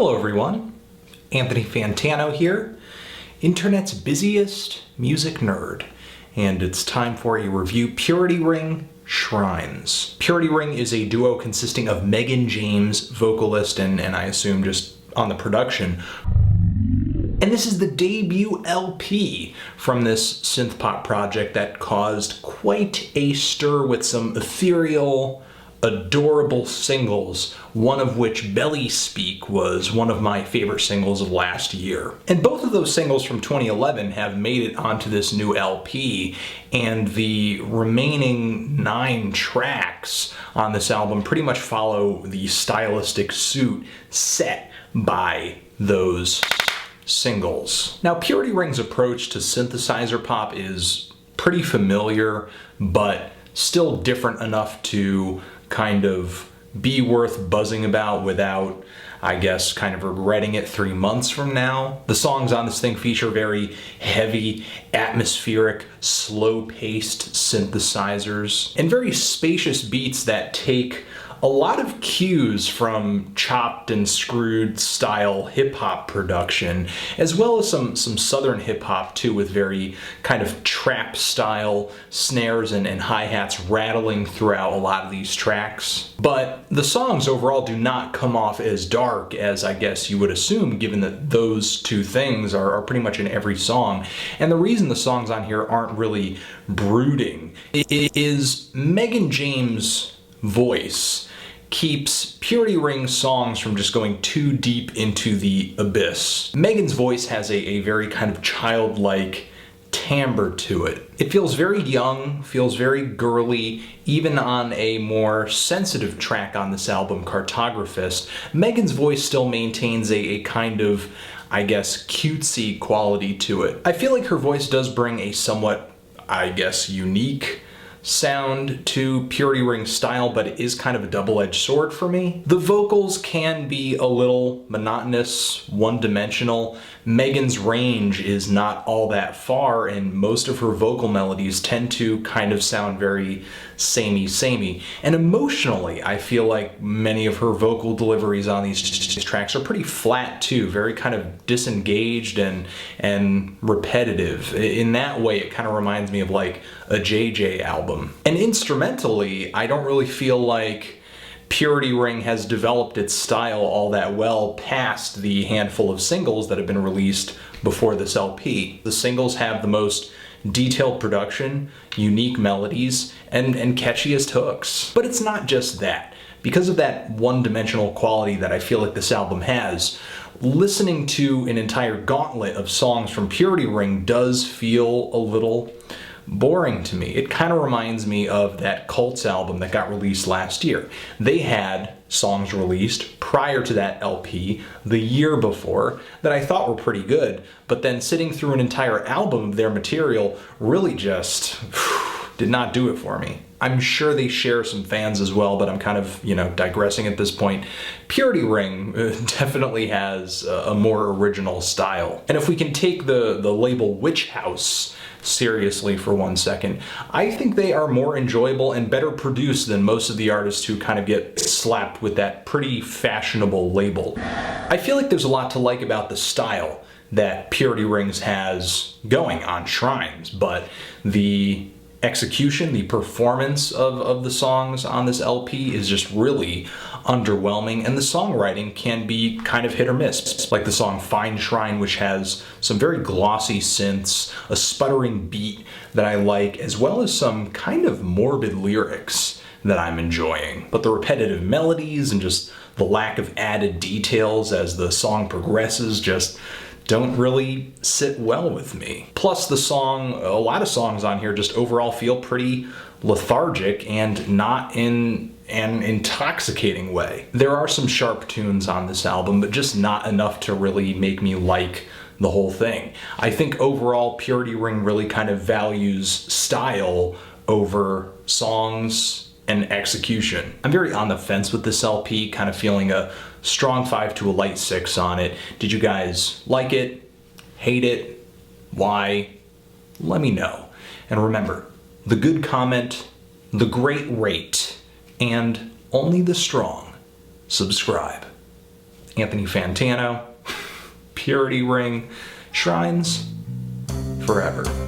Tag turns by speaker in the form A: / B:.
A: Hello everyone, Anthony Fantano here, internet's busiest music nerd, and it's time for a review. Purity Ring, Shrines. Purity Ring is a duo consisting of Megan James, vocalist, and I assume just on the production. And this is the debut LP from this synth pop project that caused quite a stir with some ethereal, adorable singles, one of which, BELISPEAK, was one of my favorite singles of last year. And both of those singles from 2011 have made it onto this new LP, and the remaining 9 tracks on this album pretty much follow the stylistic suit set by those singles. Now, Purity Ring's approach to synthesizer pop is pretty familiar, but still different enough to kind of be worth buzzing about without, I guess, kind of regretting it 3 months from now. The songs on this thing feature very heavy, atmospheric, slow-paced synthesizers and very spacious beats that take a lot of cues from chopped and screwed style hip-hop production, as well as some southern hip-hop too, with very kind of trap style snares and hi-hats rattling throughout a lot of these tracks. But the songs overall do not come off as dark as I guess you would assume, given that those two things are pretty much in every song. And the reason the songs on here aren't really brooding is Megan James' voice keeps Purity Ring songs from just going too deep into the abyss. Megan's voice has a very kind of childlike timbre to it. It feels very young, feels very girly, even on a more sensitive track on this album, Cartographist. Megan's voice still maintains a kind of, I guess, cutesy quality to it. I feel like her voice does bring a somewhat, I guess, unique sound to Purity Ring style, but it is kind of a double-edged sword for me. The vocals can be a little monotonous, one-dimensional. Megan's range is not all that far, and most of her vocal melodies tend to kind of sound very samey. And emotionally, I feel like many of her vocal deliveries on these tracks are pretty flat too, very kind of disengaged and repetitive. In that way, it kind of reminds me of like a JJ album. And instrumentally, I don't really feel like Purity Ring has developed its style all that well past the handful of singles that have been released before this LP. The singles have the most detailed production, unique melodies, and catchiest hooks. But it's not just that. Because of that one-dimensional quality that I feel like this album has, listening to an entire gauntlet of songs from Purity Ring does feel a little boring to me. It kind of reminds me of that Cults album that got released last year. They had songs released prior to that LP the year before that I thought were pretty good, but then sitting through an entire album of their material really just did not do it for me. I'm sure they share some fans as well, but I'm kind of, digressing at this point. Purity Ring definitely has a more original style. And if we can take the label Witch House seriously for 1 second, I think they are more enjoyable and better produced than most of the artists who kind of get slapped with that pretty fashionable label. I feel like there's a lot to like about the style that Purity Rings has going on Shrines, but the execution, the performance of the songs on this LP is just really underwhelming, and the songwriting can be kind of hit or miss. Like the song Fine Shrine, which has some very glossy synths, a sputtering beat that I like, as well as some kind of morbid lyrics that I'm enjoying. But the repetitive melodies and just the lack of added details as the song progresses just don't really sit well with me. Plus a lot of songs on here just overall feel pretty lethargic and not in an intoxicating way. There are some sharp tunes on this album, but just not enough to really make me like the whole thing. I think overall Purity Ring really kind of values style over songs and execution. I'm very on the fence with this LP, kind of feeling a strong 5 to a light 6 on it. Did you guys like it? Hate it? Why? Let me know. And remember, the good comment, the great rate, and only the strong subscribe. Anthony Fantano, purity ring, shrines forever.